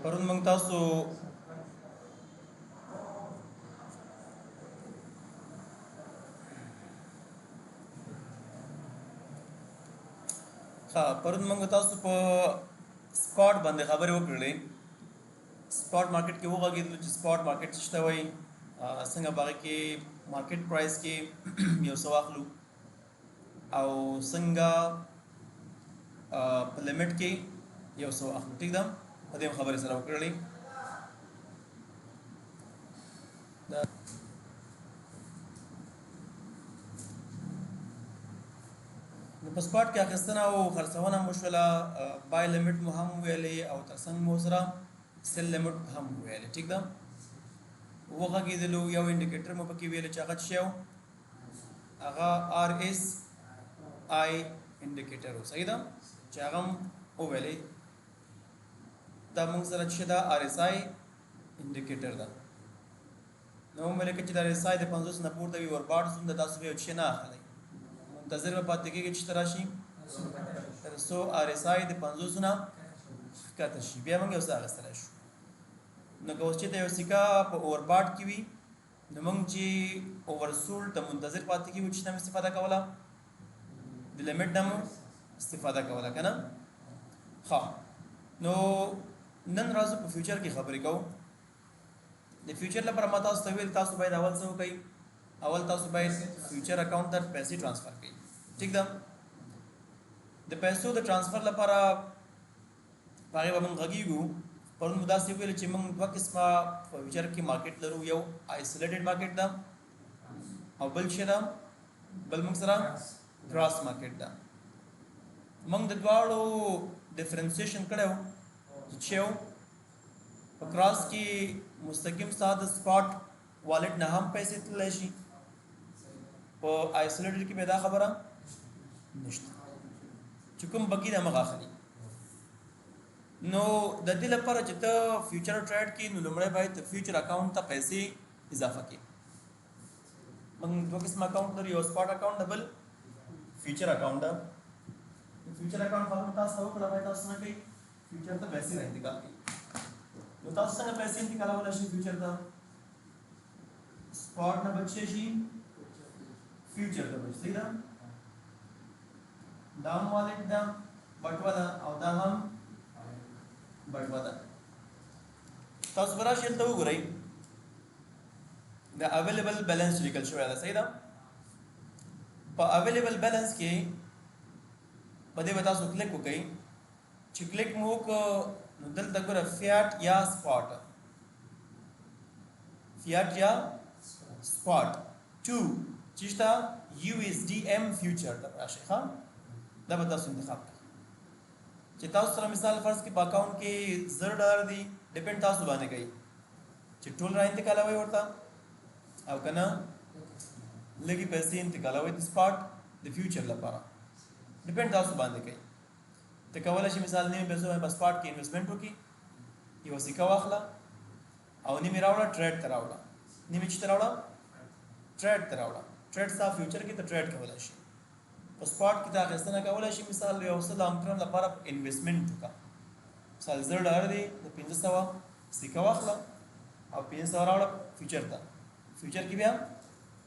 پرون موږ تاسو په سپاٹ باندې خبرې وکړلې. سپاٹ مارکیټ کې وغږېدلو چې سپاٹ مارکیټ څه ته وایي، څنګه باغې کې مارکیټ پرایس کې یو څه واخلو او څنګه په لیمټ کې یو څه واخلو. ټیک ده، په دې خبرې سره وکړلې. نو په سپاټ کې اخیستنه او خرڅونه مو شوله، بای لیمټ مو هم ویلې او ترڅنګ مو سره سیل لیمټ هم ویلې. ټیک ده، وغږېدلو یو انډیکیټر مو پکې ویلې چې هغه څه شی و، هغه آر ایس آی انډیکیټر و. صحیح ده چې هغه هم وویلې دا موږ سره چې دا آر ایس آی انډیکیټر ده. نو مې لیکه چې دا آر ایس آی د 50 نه پورته وي ورباټ څومره تاسو به یو شی نه اخلئ، منتظر به پاتې کېږي چې راشي تر څو آر ایس آی د 50 نه ښکته شي، بیا موږ یو څه اخیستلی شو. نو که اوس چې یو سکه په اورباټ کې وي نو موږ چې اوورسول ته منتظر پاتې کېږو چې نه استفاده کوله، د لیمټ نه مو استفاده کوله که نه. ښه، نو نن راځو په فیوچر کې خبرې کوو. د فیوچر لپاره ما تاسو ته ویل تاسو باید اول څه وکړئ، اول تاسو باید فیوچر اکاؤنٹ ته پیسې ټرانسفر کړئ. ټیک ده، د پیسو د ټرانسفر لپاره هغې به موږ غږیږو. پرون مو داسې ویل چې موږ دوه قسمه په فیوچر کې مارکیټ لرو، یو آیسولیټډ مارکیټ ده او بل څه ده، بل موږ سره کراس مارکیټ ده. موږ د دواړو ډیفرنسیشن کړی و چې یو په کراس کې مستقیم ستا د سپاټ والټ نه هم پیسې تللی شي، په آیسولیټډ کې به دا خبره نشته چې کوم بقي د همغه اخلي. نو د دې لپاره چې ته فیوچر ټریډ کې نو لومړی باید فیوچر اکاؤنٹ ته پیسې اضافه کړي. موږ دوه قسم اکاؤنٹ لرو، یو سپاټ اکاؤنٹ ده، بل فیوچر اکاؤنٹ ده. فیوچر اکاؤنٹ خبره تاسو ته وکړه، باید تاسو څنګه کوئ، فیوچر ته پیسې را انتقال کړئ. نو تاسو څنګه پیسې انتقالولی شئ فیوچر ته؟ سپاٹ نه بچی شي فیوچر ته بچ. صحیح ده، دا هم والټ ده، بټوه ده، او دا هم بټوه ده. تاسو به راشئ دلته وګورئ د اویلیبل بیلنس لیکل شوی ده. صحیح ده، په اویلیبل بیلنس کې په دې به تاسو کلیک وکړئ. چې کلیک مو وکړو نو دلته ګوره فیاټ یا سپاټ، فیاټ یا سپاټ ټو چې شته یو ایس ډي ایم فیوچر ته راشئ. ښه، دا به تاسو انتخاب کړئ چې تاسو سره مثال فرض کې په اکاؤنٹ کې $0 دي، ډیپینډ تاسو باندې کوي چې ټول را انتقالوئ ورته او که نه لږې پیسې انتقالوئ د سپاټ د فیوچر لپاره، ډیپینډ تاسو باندې کوي. ته کولی شي مثال نیمې پیسو باندې په سپاټ کې انویسټمنټ وکړي، یوه سکه واخله او نیمې راوړه ټریډ ته راوړه، نیمې چې ته راوړه ټریډ ته راوړه. ټریډ ستا فیوچر کې ته ټریډ کولی شي، په سپاټ کې ته اخیستنه کولی شي. مثال یو څه لانګ ټرم لپاره انویسټمنټ وکړه، مثال $0 دی، د 500 سکه واخله او 500 راوړه فیوچر ته، فیوچر کې بیا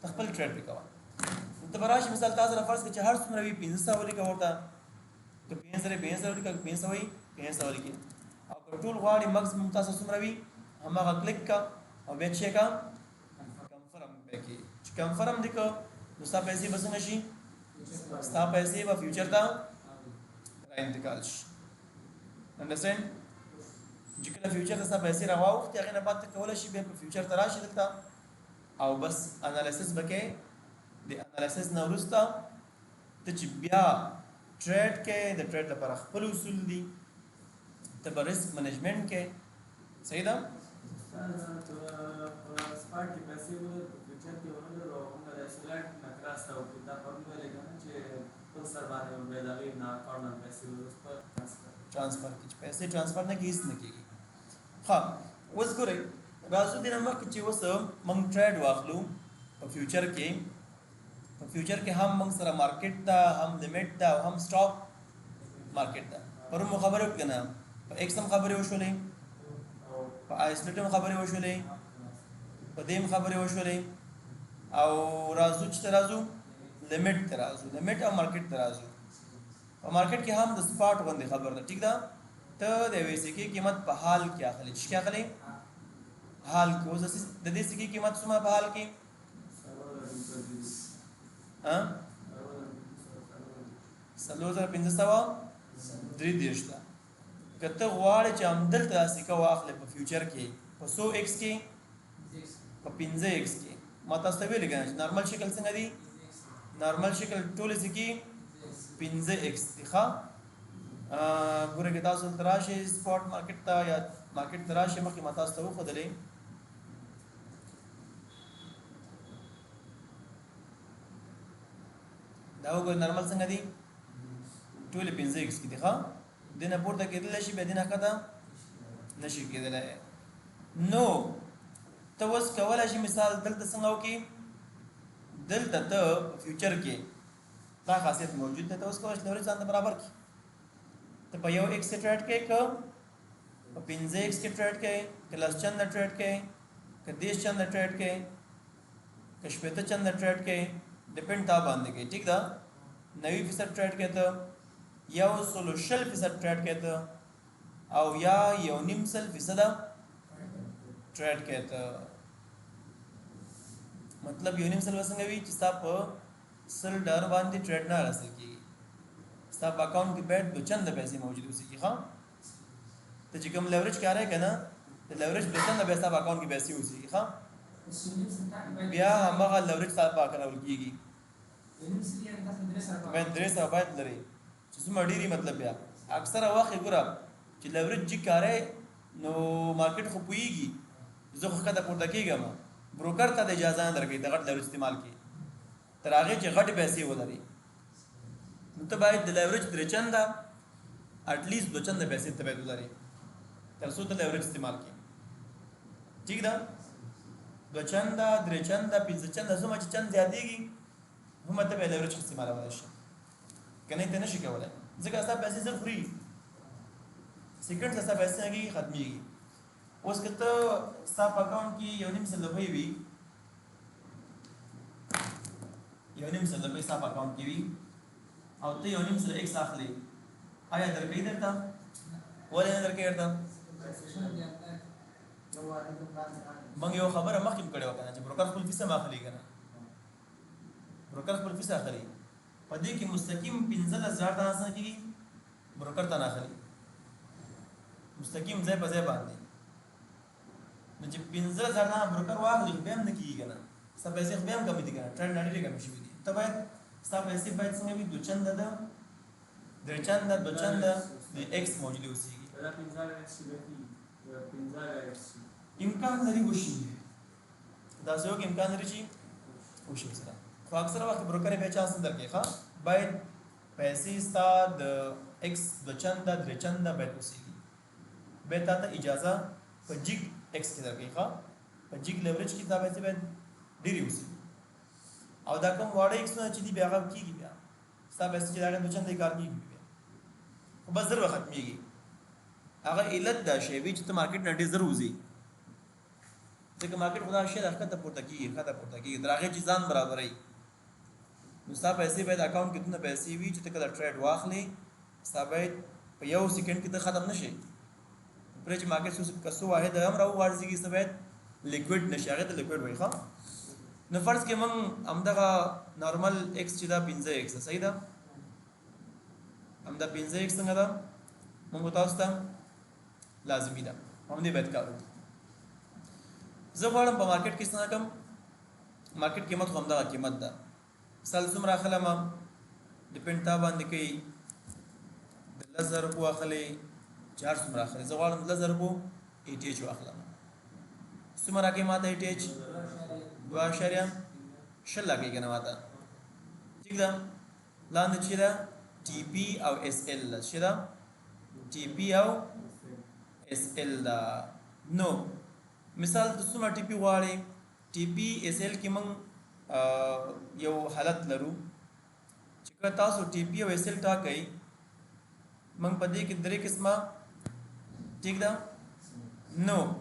ته خپل ټریډ پرې کوه. ته به راشي مثال تا سره فرض کړه چې هر څومره وي 500 ولیکه ورته، که 500 ولیکه، که 500 وي 500 ولیکه، او که ټول غواړي مکسیمم تاسو څومره وي هماغه کلیک کا او بیا چې کا کنفرم به کې. چې کنفرم دې که نو ستا پیسې به څنګه شي، ستا پیسې به فیوچر ته را انتقال شي. انډرسټینډ، چې کله فیوچر ته ستا پیسې را واوښتې هغې نه بعد ته کولی شي بیا په فیوچر ته راشي دلته او بس انالیسس به کوې. د انالیسس نه وروسته ته چې بیا ټریډ کې د ټریډ لپاره خپل اصول دي، ته به رسک منیجمنټ کې. صحیح ده، سپاټ کې پیسې ولر فیوچر کې ولر او موږ د سلیکټ نه کراس ته وکړو، دا پرون ویلې که نه چې خپل سر باندې به د هغې نه اکاؤنټ نه پیسې ولر ټرانسفر کړي، چې پیسې ټرانسفر نه کړي هېڅ نه کېږي. ښه، اوس ګورئ راځو دې نه مخکې چې اوس موږ ټریډ واخلو په فیوچر کې. په فیوچر کې هم موږ سره مارکیټ ده، هم لیمټ ده او هم سټاک مارکیټ ده. پرون مو خبرې وکړې که نه، په ایکس هم خبرې وشولې، په آیسلیټ خبرې وشولې، په دې خبرې وشولې، او راځو چې راځو لیمټ ته راځو، لیمټ او مارکیټ ته راځو. په مارکیټ کې هم د سپاټ غوندې خبر ده، ټیک ده. ته د یوې سکې قیمت په حال کې اخلي. چې کې اخلي؟ حال کې. اوس د دې سکې قیمت څومره په حال کې؟ 4533 ده. که ته غواړې چې همدلته دا سکه واخلې په فیوچر کې په 100x کې، په 15x کې، ما تاسو ته ویلې که نه چې نارمل شکل څنګه دی؟ نارمل شکل ټولې سکې 15x دي. ښه ګوره که تاسو دلته راشئ سپاټ مارکیټ ته یا مارکیټ ته راشئ، مخکې ما تاسو ته وښودلې دا وګورئ نارمل څنګه دی؟ ټولې 15x کې دي. ښه دې نه پورته کېدلی شي، بیا دې نه ښکته نه شي کېدلی. نو ته اوس کولی شي مثال دلته څنګه وکړي؟ دلته ته په فیوچر کې دا خاصیت موجود دی، ته اوس کولی شي لیورج ځان ته برابر کړي. ته په 1x کې ټریډ کوې، که په 15x کې ټریډ کوې، که 10 چنده ټریډ کوې، که 10 چنده ټریډ کوې، که 15 چنده ټریډ کوې، ډیپینډ تا باندې کوي. ټیک ده. 90% ټریډ کوې ته، یا 100% ټریډ کوې ته، او یا 1.5% ټریډ کوې ته. مطلب 1.5% څنګه وي چې ستا په $100 باندې ټریډ نه راسل کېږي، ستا په اکاونټ کې باید 2 چنده پیسې موجود اوسي. ښه ته چې کوم لیورج کاروې که نه، د لیورج 2 چنده بیا ستا په اکاونټ کې پیسې اوسېږي. ښه بیا هماغه لیورج ستا په کارول کېږي. باید 300 باید لري چې څومره ډېري. مطلب بیا اکثره وخت یې ګوره چې لیورج چې کاروې نو مارکیټ خو پوهېږي، زه خو ښکته پورته کېږم، بروکر ته د اجازه نه درکوي د غټ لیورج استعمال کړي تر هغې چې غټې پیسې ولري. نو ته باید د لیورج 3 چنده اټلیسټ 2 چنده پیسې ته باید ولري تر څو ته لیورج استعمال کړي. ټیک ده. 2 چنده 3 چنده 5 چنده څومره چې چند زیاتېږي هم ته به لیورج استعمالولی شي، که نه ته نه شي کولی، ځکه ستا پیسې زر خوري، سیکنډ ستا پیسې هغې ختمېږي. اوس که ته ستا په اکاونټ کې 1.5 روپۍ وي، 1.5 روپۍ ستا په اکاونټ کې وي او ته 1.5 x اخلي، آیا درکوي درته؟ ولې نه درکوي درته؟ موږ یو خبره مخکې هم کړې وه که نه چې بروکر خپل فیس هم اخلي که نه، بروکر خپل فیس اخلي. په دې کې مستقیم 15,000 دانه څنګه کېږي؟ بروکر ته نه اخلي، مستقیم ځای په ځای باندې. نو چې 15,000 دانه بروکر واخلي بیا هم نه کېږي که نه، ستا پیسې خو بیا هم کمې دي که نه، ټریډ نه ډېرې کمې شوي دي. ته باید ستا پیسې باید څنګه وي؟ 2 چنده ده، 3 چنده 2 چنده د x موجودې اوسېږي. امکان لري وشي، داسې یو امکان لري چې وشي سره، خو اکثره وخت بروکر یې بیا چانس نه درکوي. ښه باید پیسې ستا د x 2 چنده 3 چنده باید اوسېږي، بیا تا ته اجازه په جیګ x کې درکوي. ښه په جیګ لیورج کې دا پیسې باید ډېرې اوسېږي، او دا کوم واړه ایکسونه چې دي بیا هغه کېږي، بیا ستا پیسې چې د هغې 2 چنده یې کار کېږي، بیا خو بس زر به ختمېږي. هغه علت دا شی وي چې ته مارکیټ نه ډېر زر وځې، ځکه مارکیټ خو دا شی ده ښکته پورته کېږي، ښکته پورته کېږي، تر هغې چې ځان برابروي. نو ستا پیسې باید اکاونټ کې دومره پیسې وي چې ته کله ټریډ واخلې ستا باید په 1 سیکنډ کې ته ختم نه شي. پرې چې مارکیټ که څو واحد هم راوغورځېږي ستا باید لیکویډ نه شي، هغې ته لیکویډ وایي. ښه نو فرض کې موږ همدغه نارمل x چې دا 15x ده، صحیح ده، همدا 15x څنګه ده موږ تاسو ته لازمي ده، همدې باید کار وکړو. زه غواړم په مارکیټ کې څنګه کم، مارکیټ قیمت خو همدغه قیمت ده، مثال څومره اخلم ډیپینډ تا باندې کوي، د 10,000 روپو اخلي 4 څومره اخلي، زه غواړم 10,000 روپو ATH واخلم. څومره راکوي ما ته ATH؟ 2.0 راکوي که نه ما ته. ټیک ده. لاندې چې ده TP او SL ده، چې ده TP او SL ده. نو مثال ته څومره TP غواړې؟ TP SL کې موږ یو حالت لرو چې که تاسو TP او SL ټاکئ، موږ په دې کې 3 قسمه ټیک ده نو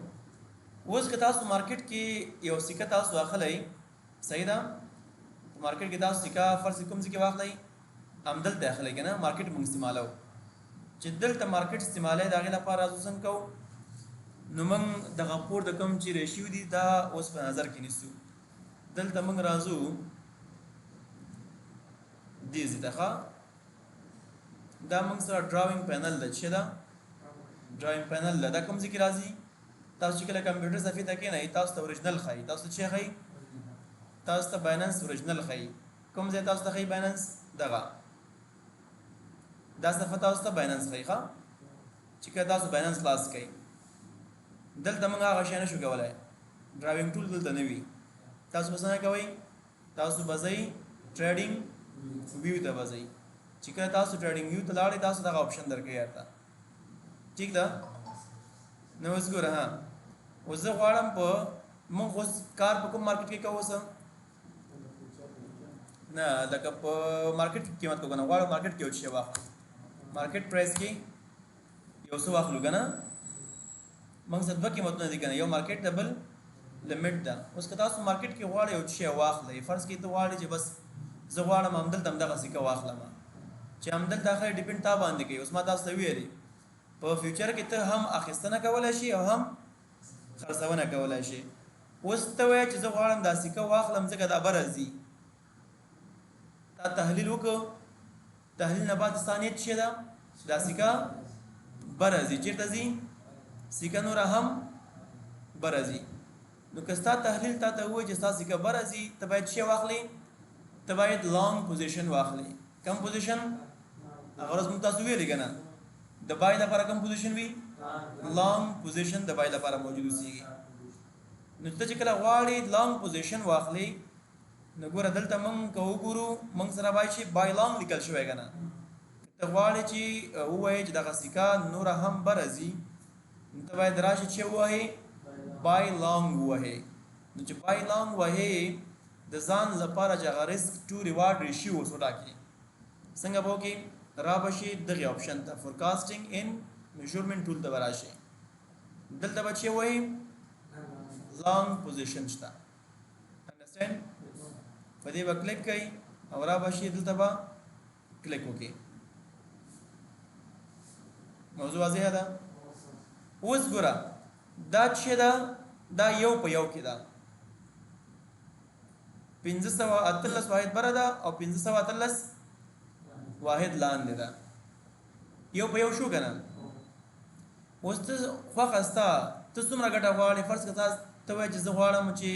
اوس که تاسو مارکیټ کې یو سکه تاسو اخلئ صحیح ده مارکیټ کې تاسو سکه فرض کوم ځای کې واخلئ همدلته اخلئ که نه مارکیټ موږ استعمالو چې دلته مارکیټ استعمالوي د هغې لپاره راځو څنګه کوو نو موږ دغه پور د کوم چې ریشیو دي دا اوس په نظر کې نیسو دلته موږ راځو دې ځای ته ښه دا موږ سره ډراونګ پینل ده چې ده ډراونګ پینل ده دا کوم ځای کې راځي تاسو چې کله کمپیوټر صفحې ته کښېنئ تاسو ته اوریجنل ښایي تاسو ته چې ښایي تاسو ته بایننس اوریجنل ښایي کوم ځای تاسو ته ښایي بایننس دغه دا صفحه تاسو ته بایننس ښایي ښه چې کله تاسو بایننس خلاص کړئ دلته موږ هغه شی نشو کولی ډراونګ ټول دلته نه وي تاسو به څنګه کوئ تاسو به ځئ ټریډینګ ویو ته به ځئ چې کله تاسو ټریډینګ ویو ته لاړئ تاسو دغه آپشن درکوي هلته ټیک ده نو اوس ګوره ها اوس زه غواړم په موږ اوس کار په کوم مارکیټ کې کوو اوس نه لکه په مارکیټ کې قیمت کو که نه غواړم مارکیټ کې یو شی واخلم مارکیټ پرایس کې یو څه واخلو که نه موږ سره دوه قیمتونه دي که نه یو مارکیټ ده بل لیمټ ده اوس که تاسو مارکیټ کې غواړئ یو شی واخلئ فرض کړئ ته غواړئ چې بس زه غواړم همدلته همدغه سکه واخلم چې همدلته اخلئ ډیپینډ تا باندې کوي اوس ما تاسو ته ویلې په فیوچر کې ته هم اخیستنه کولی شي او هم خرڅونه کولی شي اوس ته وایه چې زه غواړم دا سکه واخلم ځکه دا به راځي تا تحلیل وکړو تحلیل نه بعد ثانیت چې ده دا سکه به راځي چېرته ځي سکه نوره هم به راځي نو که ستا تحلیل تا ته ووایي چې ستا سکه به راځي ته باید څه واخلې ته باید لانګ پوزیشن واخلې کم پوزیشن هغه ورځ موږ تاسو ویلې که نه د بای لپاره کوم پوزیشن وي لانګ پوزیشن د بای لپاره موجود اوسېږي نو ته چې کله غواړې لانګ پوزیشن واخلې نو ګوره دلته موږ که وګورو موږ سره باید چې بای لانګ لیکل شوی که نه ته غواړې چې ووایې چې دغه سکه نوره هم به راځي نو ته باید راشې چې ووایې بای لانګ ووهې نو چې بای لانګ ووهې د ځان لپاره چې هغه رسک ټو ریوارډ ریشیو اوس وټاکې څنګه به وکړې را بشي دغه آپشن ته فورکاسټینګ ان میجرمنټ ټول ته به راشي دلته به چې وایي لانګ پوزیشن شته انډرسټینډ په دې به کلیک کوئ او را بشي دلته به کلیک وکړئ موضوع واضحه ده اوس ګوره دا چې ده دا یو په یو کې ده 513 واحد بره ده او 513 واحد لاندې ده یو په یو شو که نه اوس ته خوښه ستا ته څومره ګټه غواړې فرض که ته وایې چې زه غواړم چې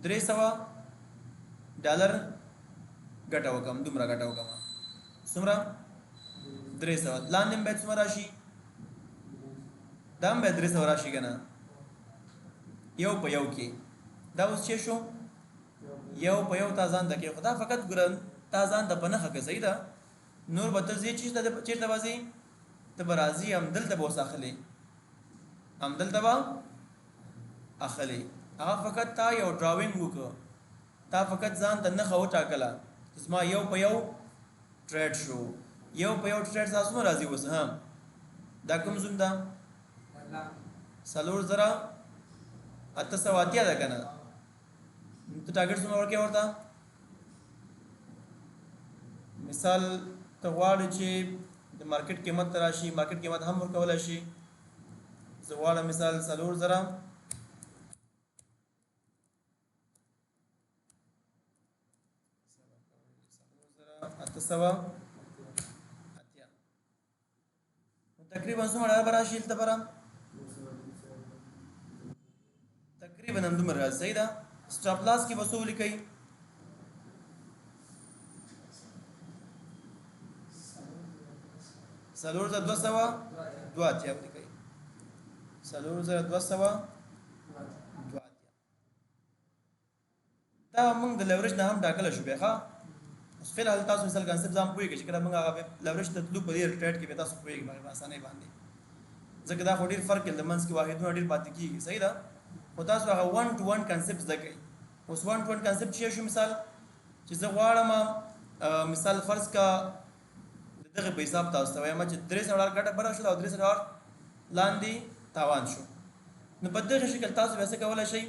300 ډالر ګټه وکړم دومره ګټه وکړم څومره 300 لاندې هم باید څومره راشي دا هم باید 300 راشي که نه یو په یو کې دا اوس چې شو یو په یو تا ځان ته کې خو دا فقط ګوره تا ځان ته په نښه که صحیح ده نور به ته ځې چېرته به ځې ته به راځي همدلته به اوس اخلې همدلته به اخلې هغه فقط تا یو ډراونګ وکړه تا فقط ځان ته نښه وټاکله زما یو په یو ټریډ شو یو په یو ټریډ ستا څومره راځي اوس هم دا کوم زوم ده 4,880 ده که نه ته ټارګټ څومره ورکوې ورته مثال ته غواړې چې د مارکیټ قیمت ته راشي مارکیټ قیمت هم ورکولی شي زه غواړم مثال 4,000 تقریبا څومره ډالر به راشي دلته به تقریبا همدومره راځي صحیح ده سټاپ لاس کې به څه ولیکئ 4,202 ولیکئ 4,202 دا موږ د لیوریج نه هم ټاکلی شو بیا ښه اوس فلحال تاسو مثال کانسپټ ځان پوهېږئ چې کله موږ هغه لیوریج ته تلو په دې ټریډ کې بیا تاسو پوهېږئ په اسانۍ باندې ځکه دا خو ډېر فرق یې د منځ کې واحدونه ډېر پاتې کېږي صحیح ده خو تاسو هغه 1 to 1 کانسپټ زده کړئ اوس 1 to 1 کانسپټ څه شو مثال چې زه غواړم مثال فرض کا دغه په حساب تاسو ته وایم چې 300 ډالر ګټه بره شوه او 300 ډالر لاندې تاوان شو. نو په دغه شکل تاسو به څه کولی شئ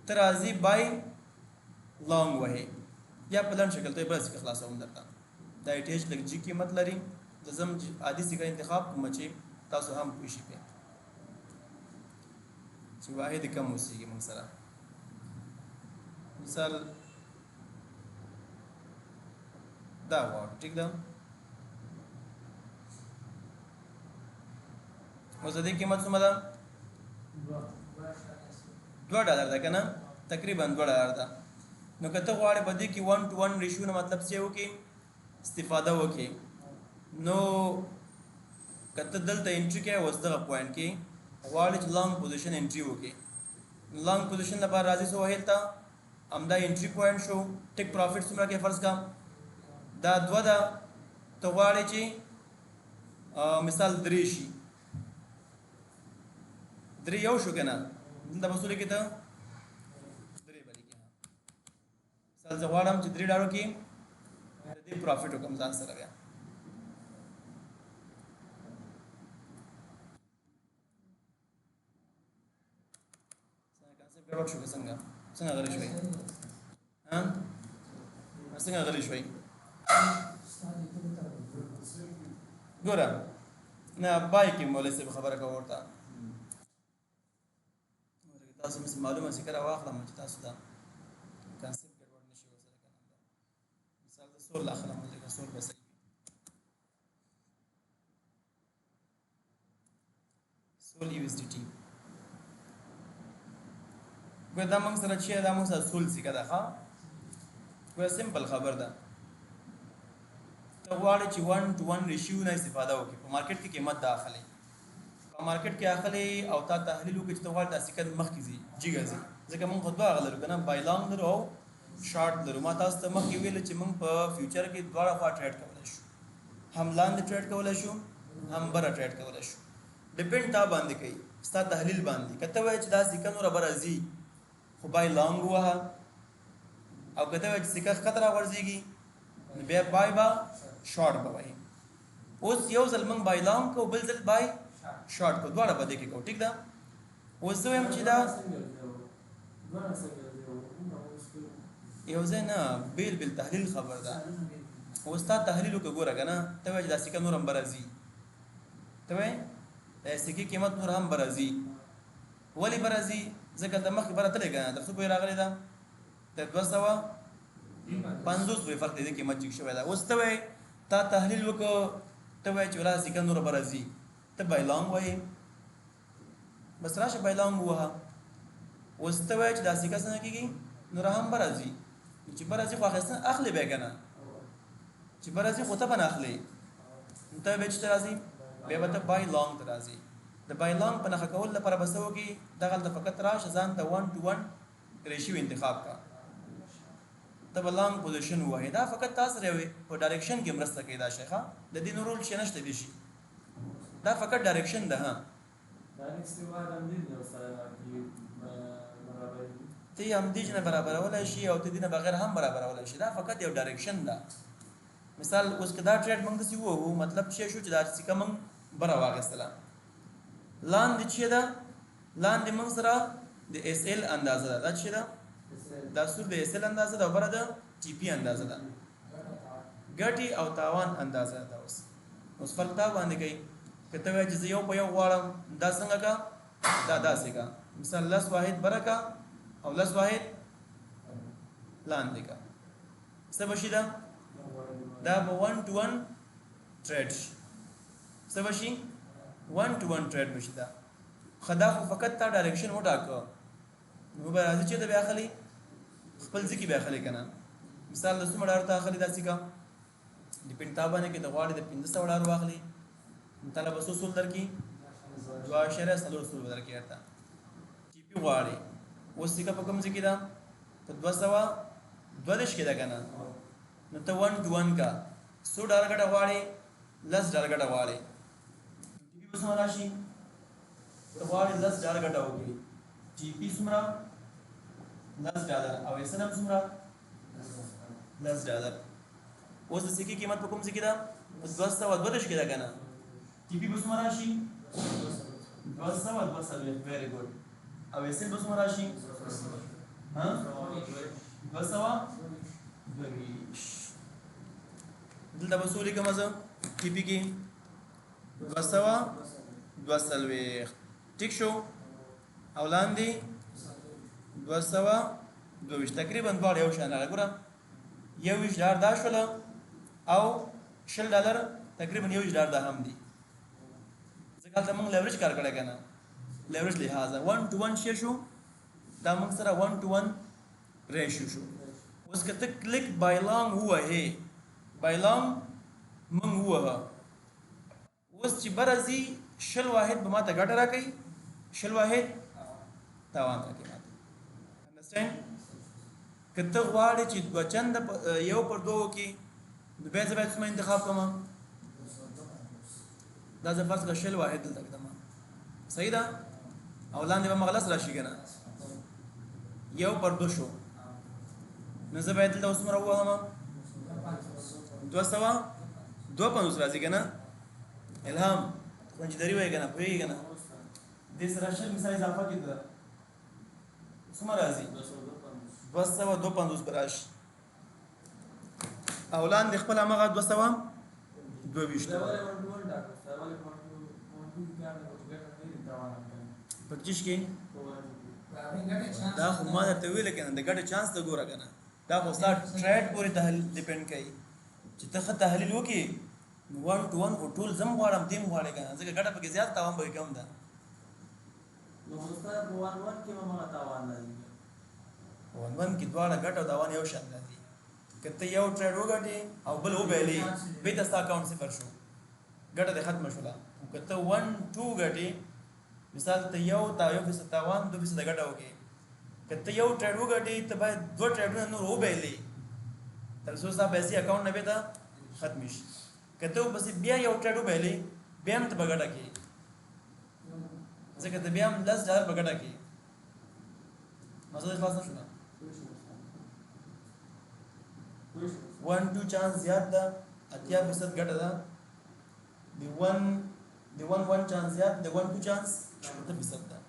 ته راځي بای لانګ وهئ یا په لنډ شکل ته یې بله سیکه خلاصوم درته دا ایټ ایچ لږ جي قیمت لري د زم عادي سیکه انتخاب کومه چې تاسو هم پوه شئ پرې چې واحد کم اوسېږي موږ سره مثال دا غواړو ټیک ده اوس د دې قیمت څومره ده $2 ده که نه تقریبا $2 ده نو که ته غواړې په دې کې 1:1 ریشیو نه مطلب څه وکړي استفاده وکړي نو که ته دلته انټري کوې اوس دغه پوینټ کې غواړې چې لانګ پوزیشن انټري وکړي لانګ پوزیشن لپاره راځي څه وهیل ته همدا انټري پوینټ شو ټیک پروفیټ څومره کې فرض کا دا 2 ده ته غواړې چې مثال 3 شي 3 یو شو که نه دلته به څو لیکې ته 3 به لیکې مثال زه غواړم چې $3 کې د دې پروفیټ وکړم ځان سره بیا کانسپټ ګډوډ شو که څنګه غلی شوئ څنګه غلی شوئ ګوره نه بای کې مولوي صاحب خبره کوه ورته تاسو مې معلومه چې کله واخلم چې تاسو دا کانسپټ ګډوډ نه شي ورسره که نه مثال د سول اخلم لکه سول به صحیح سول USDT ګوره دا موږ سره چې دا موږ سره سول سیکه ده ښه ګوره سمپل خبر ده ته غواړې چې 1:1 ریشیو نه استفاده وکړي په مارکیټ کې قیمت دا اخلي په مارکیټ کې اخلي او تا تحلیل وکړي چې ته غواړې دا سیکه مخکې ځي جګه ځي ځکه موږ خو دوه هغه لرو که نه بای لانګ لرو او شارټ لرو ما تاسو ته مخکې ویل چې موږ په فیوچر کې دواړه خوا ټریډ کولی شو هم لاندې ټریډ کولی شو هم بره ټریډ کولی شو ډیپینډ تا باندې کوي ستا تحلیل باندې که ته وایې چې دا سیکه نوره بره ځي خو بای لانګ ووهه او که ته وایې چې سیکه ښکته راغورځېږي نو بیا بای به شارټ به وایي اوس یو ځل موږ بای لانګ کوو بل ځل بای شارټ کوو دواړه به دې کې کوو ټیک ده اوس زه وایم چې دا یو ځای نه بیل تحلیل خبر ده اوس تا تحلیل وکړه ګوره که نه ته وایې چې دا سیکه نور هم بره ځي ته وایې د سیکې قیمت نور هم بره ځي ولې بره ځي ځکه د مخکې بره تللی که نه تر څو پورې راغلی ده تر 250 پورې فرق دی د قیمت جګ شوی ده اوس ته وایې تا تحلیل وکړه ته وایې چې ولا سیکه نوره بره ځي ته بای لانګ وایې بس راشه بای لانګ ووهه اوس ته وایې چې دا سیکه څنګه کېږي نوره هم بره ځي چې بره ځي خو اخیستنه اخلې بیا که نه چې بره ځي خو ته به نه اخلې نو ته بیا چې ته راځي بیا به ته بای لانګ ته راځي د بای لانګ په نښه کولو لپاره به څه وکړي دغلته فقط راشه ځان ته 1:1 ریشیو انتخاب کا ته به لانګ پوزیشن ووهې دا فقط تاسو سره په ډایرکشن کې مرسته کوي دا شی ښه د دې نور رول شی نشته دی شي دا فقط ډایرکشن ده ها ته یې همدې نه برابرولی شي او ته دې نه بغیر هم برابرولی شي دا فقط یو ډایرکشن ده مثال اوس که دا ټریډ موږ داسې ووهو مطلب چې شو چې دا سیکه موږ بره واخیستله لاندې چې ده لاندې موږ سره د SL اندازه ده دا چې ده دا سور د SL اندازه ده او بره د TP اندازه ده ګټې او تاوان اندازه ده اوس فرق تا باندې کوي که ته وایې چې زه یو په یو غواړم دا څنګه کا دا داسې کا مثال 10 واحد بره کا او 10 واحد لاندې کا څه به شي دا به 1:1 ټریډ شي څه به شي 1:1 ټریډ به شي دا خو دا خو فقط تا ډایرکشن وټاکه نو به راځي چې ته بیا اخلي خپل ځای کې بیا اخلي که نه مثال د څومره ډالر ته اخلي دا سیکه ډیپینډ تا باندې کې ته غواړې د $1500 واخلي نو تاله به څو سول درکړي 2.4 سول به درکړي هرته TP غواړې اوس سیکه په کوم ځای کې ده په 222 کې ده که نه نو ته 1:1 کا $100 ګټه غواړې $10 ګټه غواړې TP به څومره راشي ته غواړې $10 ګټه وکړي TP څومره $10 او SL هم څومره $10 اوس د سکې قیمت په کوم ځای کې ده په 222 کې ده که نه TP به څومره راشي 200 very good او اسم بس مراشي ها 200 دلته بسولي کوم ځه ټي پی کې 200 ټیک شو او لاندې 222 تقریبا دواړه یو شان راغله $1 دا شول او $10 تقریبا $1 دا هم دي ځکه دا موږ لیوریج کار کړی کنه لیوریج لحاظه 1 to 1 شو دا موږ سره 1 to 1 ریشیو شو اوس کته کلیک بای لانګ هوا هي بای لانګ موږ هوا اوس چې برازي 100 واحد به ماته ګټه راکړي 100 واحد تاوان راکړي ماته انډرسټاند کته غواړي چې دوچند یو پر دوه کې د به ځبې څه انتخاب کوم دا ځ فرض کا 100 واحد دلته کړم صحیح ده او لاندې به مغلس راشي کنه یو پر دو شو نو زه باید دلته اوس مره ووایم 250 راځي کنه الهام پنځداري وای کنه پوهیږي کنه دې سره شل مثال اضافه کړه څومره راځي 252 براش اولان د خپل هغه 222 25 کې دا خو ما ته ویل کنه د ګټه چانس ته ګوره کنه دا خو ستاسو ټریډ پورې تحلیل ډیپند کوي چې ته تحلیل وکې 1 to 1 ټول زم غواړم تیم غواړي کنه ځکه ګټه پکې زیات تاوان به کم ده نو مستر 1 کې ما تاوان لري 1 کې دواړه ګټه او تاوان یو شان دي کته یو ټریډ وګټي او بل وبېلې به د ستا اکاونټ صفر شو ګټه د ختم شولا کته 1 2 ګټي مثال ته یو فیصد تاوان 2% ګټه وکي کته یو ټریډ وګټي ته باید دوه ټریډونه نور وبېلې تر څو ستا پیسې اکاونټ نه به ته ختم شي کته بس بیا یو ټریډ وبېلې بیا هم ته بغټه کی ځکه ته بیا هم $10 بغټه کی مزه خلاص نه شو 1 2 چانس زیات ده 80% ګټه ده د 1 چانس زیات د 1 2 چانس 80% ده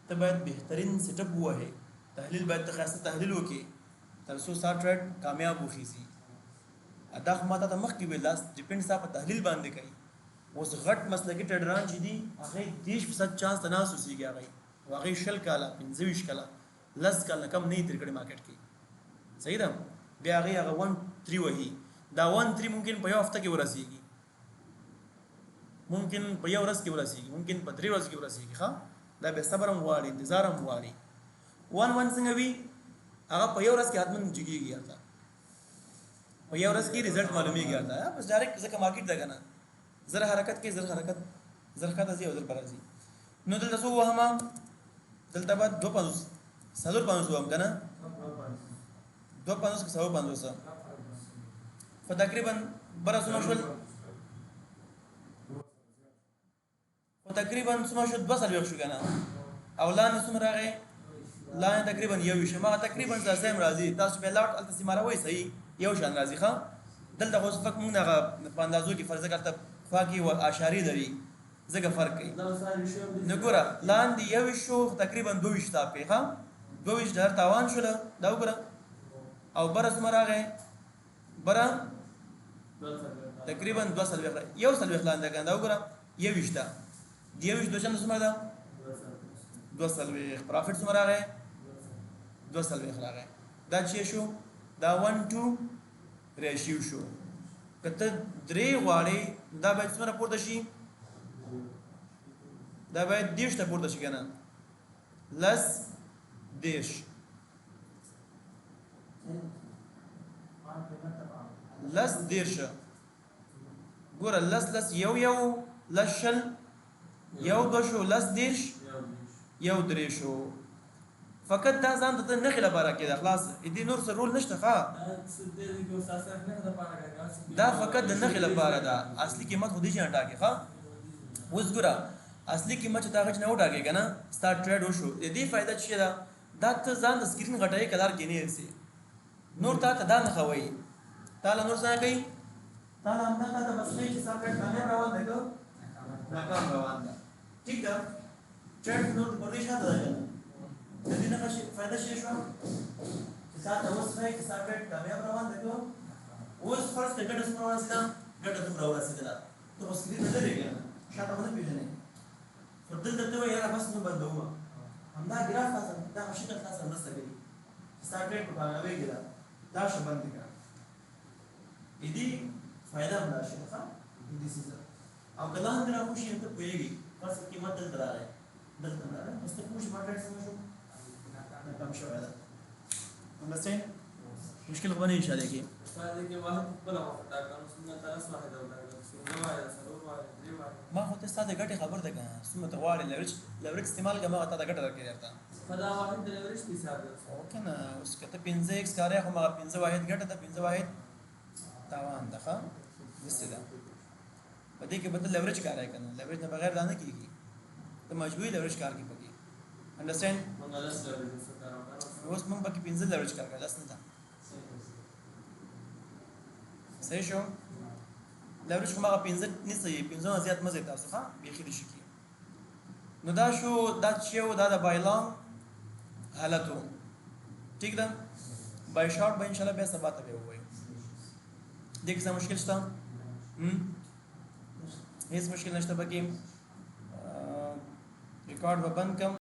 ته باید بهترین سیټ اپ وه تحلیل باید خاصه تحلیل وکي تر څو ستا ټریډ کامیاب وشي ادا خو ماته ته مخکې ویل لاس ډیپند ستا په تحلیل باندې کوي اوس غټ مسلکي ټریډران چې دي هغه 30% چانس تناسب وسیږي هغه 20 کاله 25 کاله لس کاله کم نه تر کړي مارکیټ کې صحیح ده بیا هغه 1 3 وهي دا 1 3 ممکن په یو هفته کې ورسیږي ممکن په یو ورځ کې ورسیږي ممکن په 3 ورځې کې ورسیږي ها دا به صبر هم غواړي انتظار هم غواړي 1 څنګه وي هغه په یو ورځ کې حتمن جګیږي هغه په یو ورځ کې رزلټ معلومیږي هغه بس ډایرکټ ځکه مارکیټ ده کنه زره حرکت کې زره حرکت ازي او زر برازي نو دلته سو وهما دلته بعد 250 سلور 500 هم کنه 250 کې 150 فتقریبا برسونه شول فتقریبا سمه شو 200 شو کنه او لاندې سمه راغی لاندې تقریبا یو شمه تقریبا سم راځي تاسو په لاټ التسماره وای صحیح یو شان راځي ښا دلته خو فک مونږ هغه په اندازو کې فرض کړه فاقي او اشاری دري زګه فرق کوي نو ګوره لاندې یو شو تقریبا 22 تا په ښا 22 تاوان شول دا وګوره او برس مراغه برا تقریبا 200 یو سل لاندې کنده وګوره یو وشتا دیو وش دوشن سمره ده 200 پروفټ سمره راغی 200 راغی دا چې شو دا 1 2 ریشیو شو کته درې غواړي دا باید څومره پورته شي دا باید دیش ته پورته شي کنه لس دیش لس دیش ګوره لس یو لس شل یو دو شو لس دیش یو درې شو فقط دا ځان ته نه خلا بارا کې د اخلاص دې نور سره رول نشته ښا دا فقط د نه خلا بارا دا اصلي قیمت خو دې نه ټاکي ښا اوس ګوره اصلي قیمت چې تاغه نه وټاکي کنه سٹارټ ټریډ وشو دې فائدہ چی دا دا ته ځان د سکرین غټای کلر کې نه سي نور ته دا نه خوي تعالی نور څنګه کوي تعالی هم دا بس نه چې سٹارټ کامیاب روان دی ناکام روان دی ٹھیک ده ټریډ نور په دې شاته ده د دې نه فائدہ شي شو چې ساته اوس نه چې ساته کامیاب روان دي اوس فرض د ګډه سره ورسېدا ګډه دومره ورسېدا ته اوس دې نه لري شاته باندې پیژنې خو دلته ته یاره بس نو بندوه همدا ګراف تاسو دا مشکل تاسو مرسته کوي ساته په کامیابی کې دا شو باندې کړه دې فائدہ هم راشي ښه دې څه او کلام درا خوشي ته پويږي پس قیمت دلته راځي دلته راځي پس ته خوشي مارکیټ سم شو کم شو دا understand مشکل خو نه انشاء الله کې استاد کې واحد بل وخت دا کوم سنت ترس واحد او دا سنت واحد سلو واحد دی واحد ما هو ته ستاسو ګټه خبر ده کنه سمه ته غواړي لورج استعمال کومه ته ګټه درکې درته فدا واحد د لورج په حساب ده او کنه اوس کته 15x کاریا خو ما 15 واحد ګټه ده 15 واحد تاوان ده ښه دسته ده په دې کې بدل لیوریج کار ہے کنه لیوریج نه بغیر دا نه کیږي ته مجبوری لیوریج کار کې پکې انډرسټینډ موږ له سره د څه کارو اوس موږ پکې 15 لیوریج کار کوي لاس نه ده صحیح شو لیوریج کومه 15 نه صحیح 15 زیات مزه تاسو ښا به خېل شي نو دا شو دا چې دا د بایلان حالتو ٹھیک ده بای شارټ به ان شاء الله به سبا ته وایي دغه څه مشکل شته هیڅ مشکل نشته پکې ریکارډ به بند کم